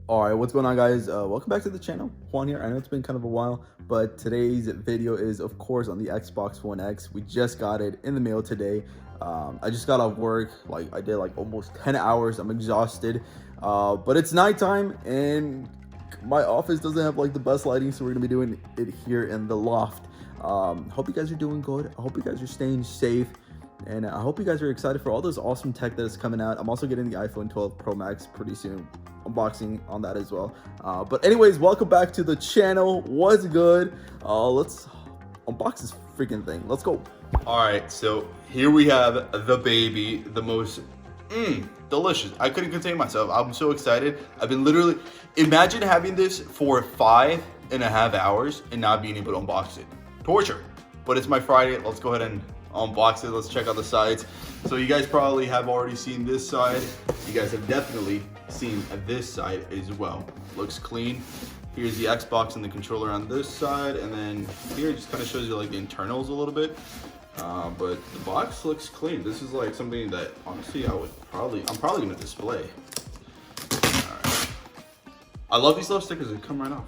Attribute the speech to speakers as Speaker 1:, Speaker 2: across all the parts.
Speaker 1: All right, what's going on, guys? Welcome back to the channel. Juan here. I know it's been kind of a while, but today's video is, of course, on the Xbox One X. We just got it in the mail today. I just got off work. Like, I did like almost 10 hours. I'm exhausted, but it's nighttime and my office doesn't have like the best lighting, so we're gonna be doing it here in the loft. Hope you guys are doing good. I hope you guys are staying safe. And I hope you guys are excited for all this awesome tech that is coming out. I'm also getting the iPhone 12 Pro Max pretty soon. Unboxing on that as well. But anyways, welcome back to the channel. What's good? Let's unbox this freaking thing. Let's go.
Speaker 2: All right, so here we have the baby, the most delicious. I couldn't contain myself. I'm so excited. I've been literally, imagine having this for 5.5 hours and not being able to unbox it. Torture. But it's my Friday. Let's go ahead and unbox it. Let's check out the sides. So you guys probably have already seen this side. You guys have definitely seen this side as well. Looks clean. Here's the Xbox and the controller on this side, and then here it just kind of shows you like the internals a little bit. But the box looks clean. This is like something that honestly I'm probably gonna display. All right. I love these little stickers. They come right off.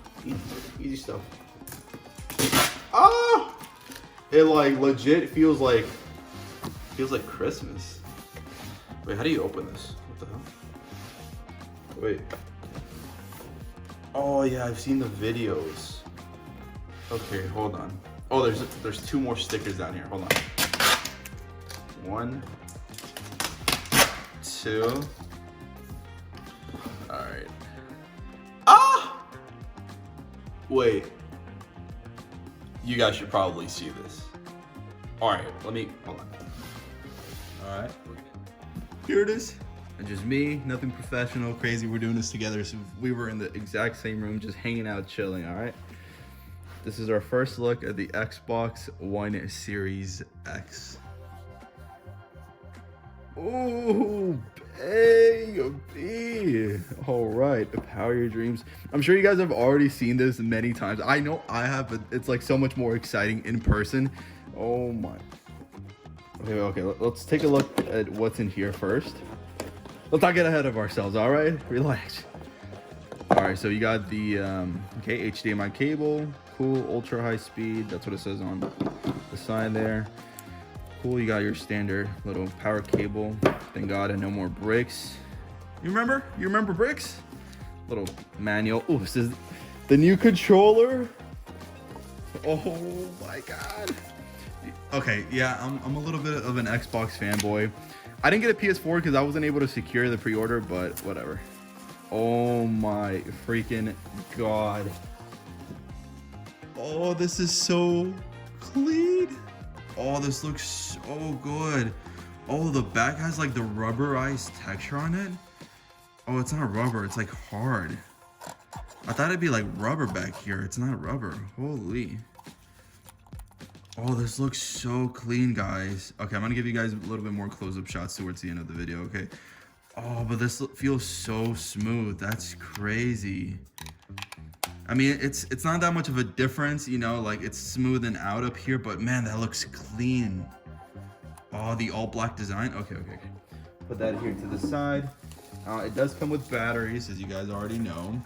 Speaker 2: Easy stuff. Ah! It like legit feels like Christmas. Wait, how do you open this? What the hell? Wait. Oh yeah, I've seen the videos. Okay, hold on. Oh, there's two more stickers down here. Hold on. 1, 2. All right. Ah! Wait. You guys should probably see this. All right, hold on. All right, here it is. And just me, nothing professional, crazy. We're doing this together. So we were in the exact same room, just hanging out, chilling. All right. This is our first look at the Xbox One Series X. Ooh, baby. All right, power your dreams. I'm sure you guys have already seen this many times. I know I have, but it's like so much more exciting in person. Oh my. Okay, let's take a look at what's in here first. Let's not get ahead of ourselves, all right? Relax. All right, so you got the okay, HDMI cable. Cool, ultra high speed. That's what it says on the side there. Cool, you got your standard little power cable. Thank God, and no more bricks. You remember? You remember bricks? Little manual. Oh, this is the new controller. Oh my God. Okay, yeah, I'm a little bit of an Xbox fanboy. I didn't get a PS4 because I wasn't able to secure the pre-order, but whatever. Oh my freaking God. Oh, this is so clean. Oh, this looks so good. Oh, the back has like the rubberized texture on it. Oh, it's not rubber, it's like hard. I thought it'd be like rubber back here. It's not rubber. Holy. Oh, this looks so clean, guys. Okay, I'm gonna give you guys a little bit more close-up shots towards the end of the video, okay? Oh, but this feels so smooth. That's crazy. I mean, it's not that much of a difference, you know, like it's smoothing out up here, but man, that looks clean. Oh, the all black design. Okay. Put that here to the side. It does come with batteries, as you guys already know.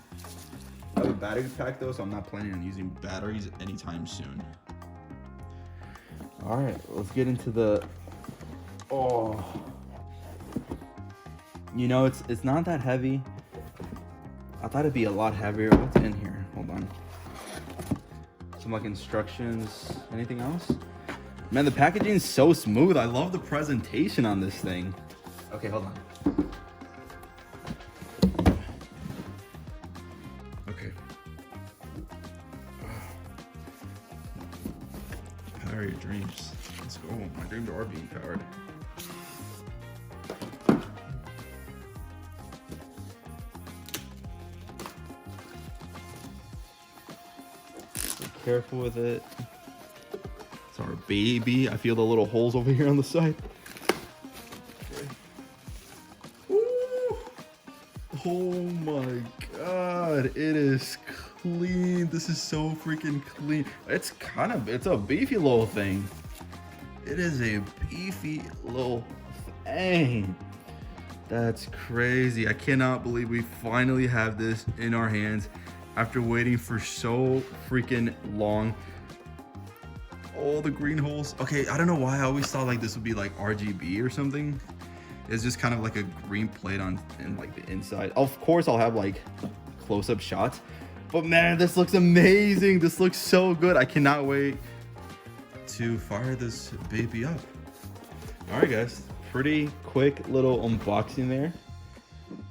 Speaker 2: I have a battery pack though, so I'm not planning on using batteries anytime soon. All right, let's get into the, oh, you know, it's not that heavy. I thought it'd be a lot heavier. What's in here? Hold on. Some like instructions. Anything else? Man, the packaging is so smooth. I love the presentation on this thing. Okay, hold on. Okay. Power your dreams. Let's go. My dreams are being powered. Careful with it. It's our baby. I feel the little holes over here on the side. Okay. Ooh. Oh my God, it is clean. This is so freaking clean. It's a beefy little thing. It is a beefy little thing. That's crazy. I cannot believe we finally have this in our hands after waiting for so freaking long. All the green holes. Okay, I don't know why I always thought like this would be like RGB or something. It's just kind of like a green plate on in like the inside. Of course, I'll have like close-up shots. But man, this looks amazing. This looks so good. I cannot wait to fire this baby up. All right, guys. Pretty quick little unboxing there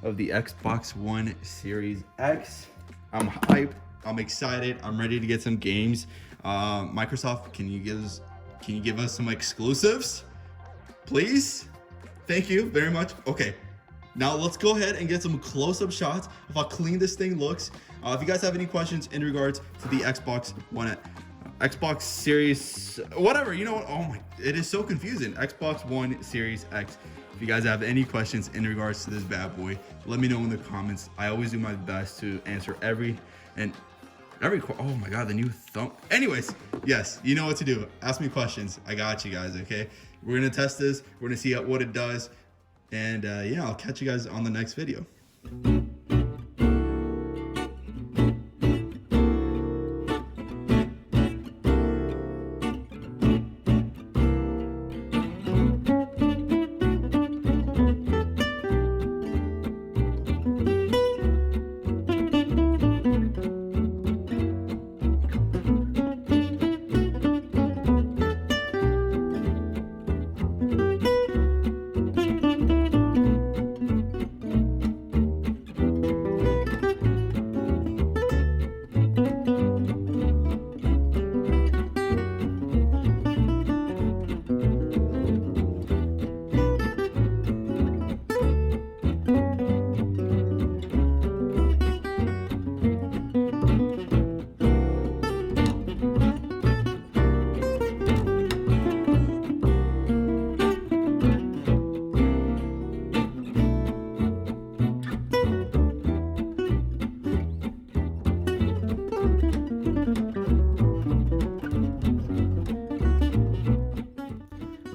Speaker 2: of the Xbox One Series X. I'm hyped. I'm excited. I'm ready to get some games. Microsoft, can you give us some exclusives, please? Thank you very much. Okay, now let's go ahead and get some close-up shots of how clean this thing looks. If you guys have any questions in regards to the Xbox One, Xbox Series, whatever, you know what? Oh my, it is so confusing. Xbox One Series X. If you guys have any questions in regards to this bad boy, let me know in the comments. I always do my best to answer every. Oh my god, the new thumb. Anyways, yes, you know what to do. Ask me questions. I got you guys, okay? We're gonna test this. We're gonna see what it does. And yeah, I'll catch you guys on the next video.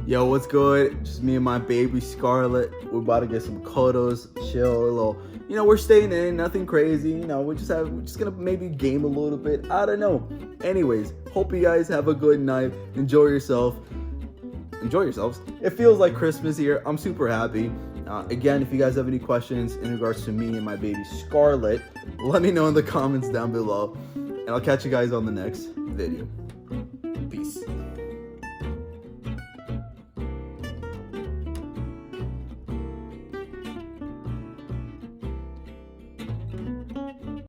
Speaker 1: Yo, what's good? Just me and my baby Scarlett. We're about to get some photos, chill a little. You know, we're staying in, nothing crazy. You know, we're just gonna maybe game a little bit. I don't know. Anyways, hope you guys have a good night. Enjoy yourself. Enjoy yourselves. It feels like Christmas here. I'm super happy. Again, if you guys have any questions in regards to me and my baby Scarlett, let me know in the comments down below. And I'll catch you guys on the next video.